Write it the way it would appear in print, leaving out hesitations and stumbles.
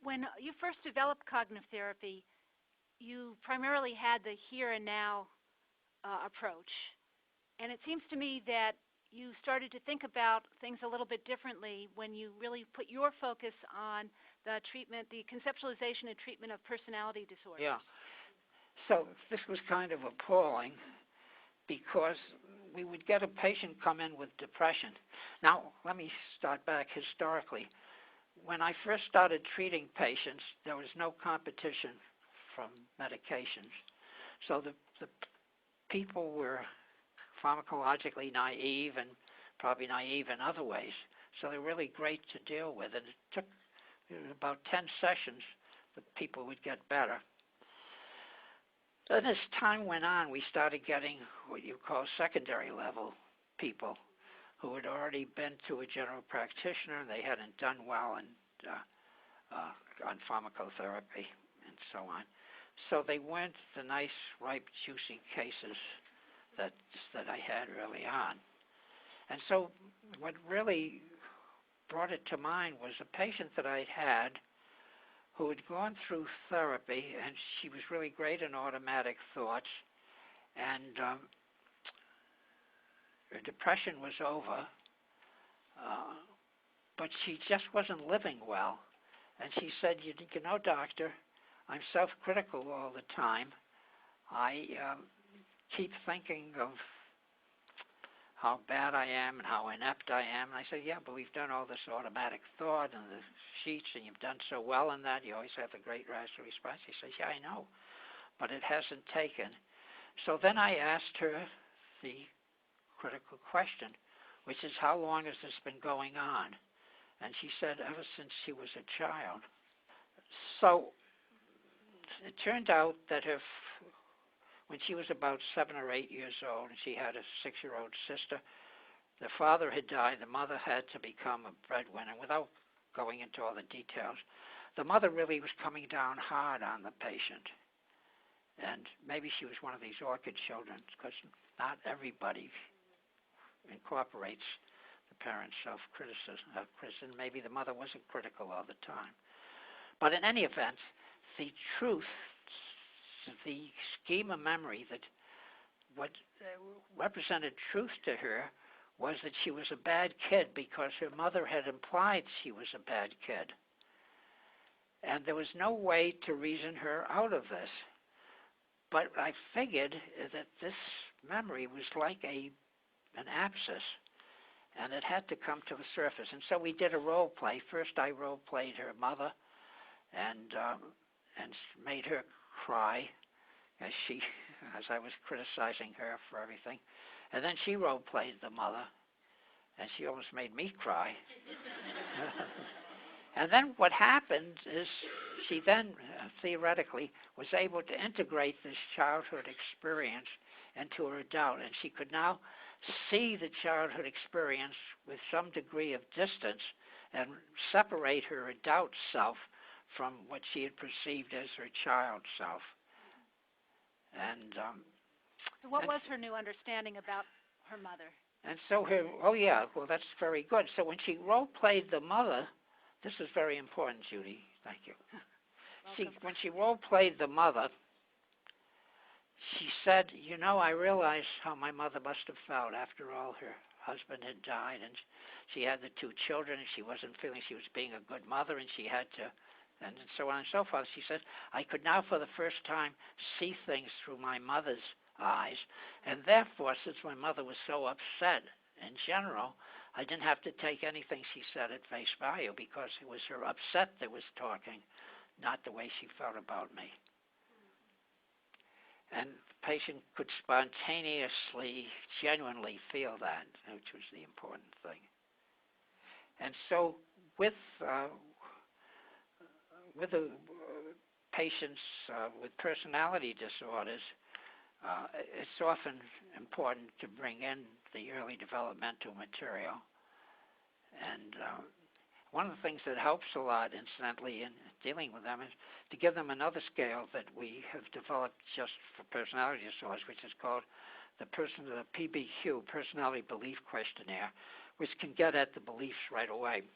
when you first developed cognitive therapy, you primarily had the here and now approach. And it seems to me that you started to think about things a little bit differently when you really put your focus on the treatment, the conceptualization and treatment of personality disorders. Yeah. So this was kind of appalling because we would get a patient come in with depression. Now, let me start back historically. When I first started treating patients, there was no competition from medications. So the people were pharmacologically naive and probably naive in other ways. So they're really great to deal with. And it took about 10 sessions that people would get better. Then as time went on, we started getting what you call secondary level people who had already been to a general practitioner. They hadn't done well on pharmacotherapy and so on. So they weren't the nice, ripe, juicy cases that I had early on. And so what really brought it to mind was a patient that I'd had who had gone through therapy, and she was really great in automatic thoughts, and her depression was over, but she just wasn't living well. And she said, you know, doctor, I'm self-critical all the time. I keep thinking of how bad I am and how inept I am. And I said, yeah, but we've done all this automatic thought and the sheets, and you've done so well in that. You always have the great rational response. He says, yeah, I know, but it hasn't taken. So then I asked her the critical question, which is, how long has this been going on? And she said, ever since she was a child. So it turned out that when she was about 7 or 8 years old, and she had a 6-year-old sister, the father had died. The mother had to become a breadwinner. Without going into all the details, the mother really was coming down hard on the patient. And maybe she was one of these orchid children, because not everybody incorporates the parent's self-criticism. Maybe the mother wasn't critical all the time. But in any event, the truth, the schema memory that what represented truth to her was that she was a bad kid because her mother had implied she was a bad kid. And there was no way to reason her out of this. But I figured that this memory was like an abscess, and it had to come to the surface. And so we did a role play. First I role played her mother and made her cry as I was criticizing her for everything. And then she role played the mother, and she almost made me cry. And then what happened is she then theoretically was able to integrate this childhood experience into her adult, and she could now see the childhood experience with some degree of distance and separate her adult self from what she had perceived as her child self. And so what was her new understanding about her mother? And so that's very good. So when she role-played the mother, this is very important, Judy. Thank you. When she role-played the mother, she said, you know, I realized how my mother must have felt after all. Her husband had died, and she had the 2 children, and she wasn't feeling she was being a good mother, and she had to, and so on and so forth. She said, I could now for the first time see things through my mother's eyes, and therefore, since my mother was so upset in general, I didn't have to take anything she said at face value, because it was her upset that was talking, not the way she felt about me. And the patient could spontaneously, genuinely feel that, which was the important thing. And so with the patients with personality disorders, it's often important to bring in the early developmental material. And one of the things that helps a lot, incidentally, in dealing with them is to give them another scale that we have developed just for personality disorders, which is called the PBQ, Personality Belief Questionnaire, which can get at the beliefs right away.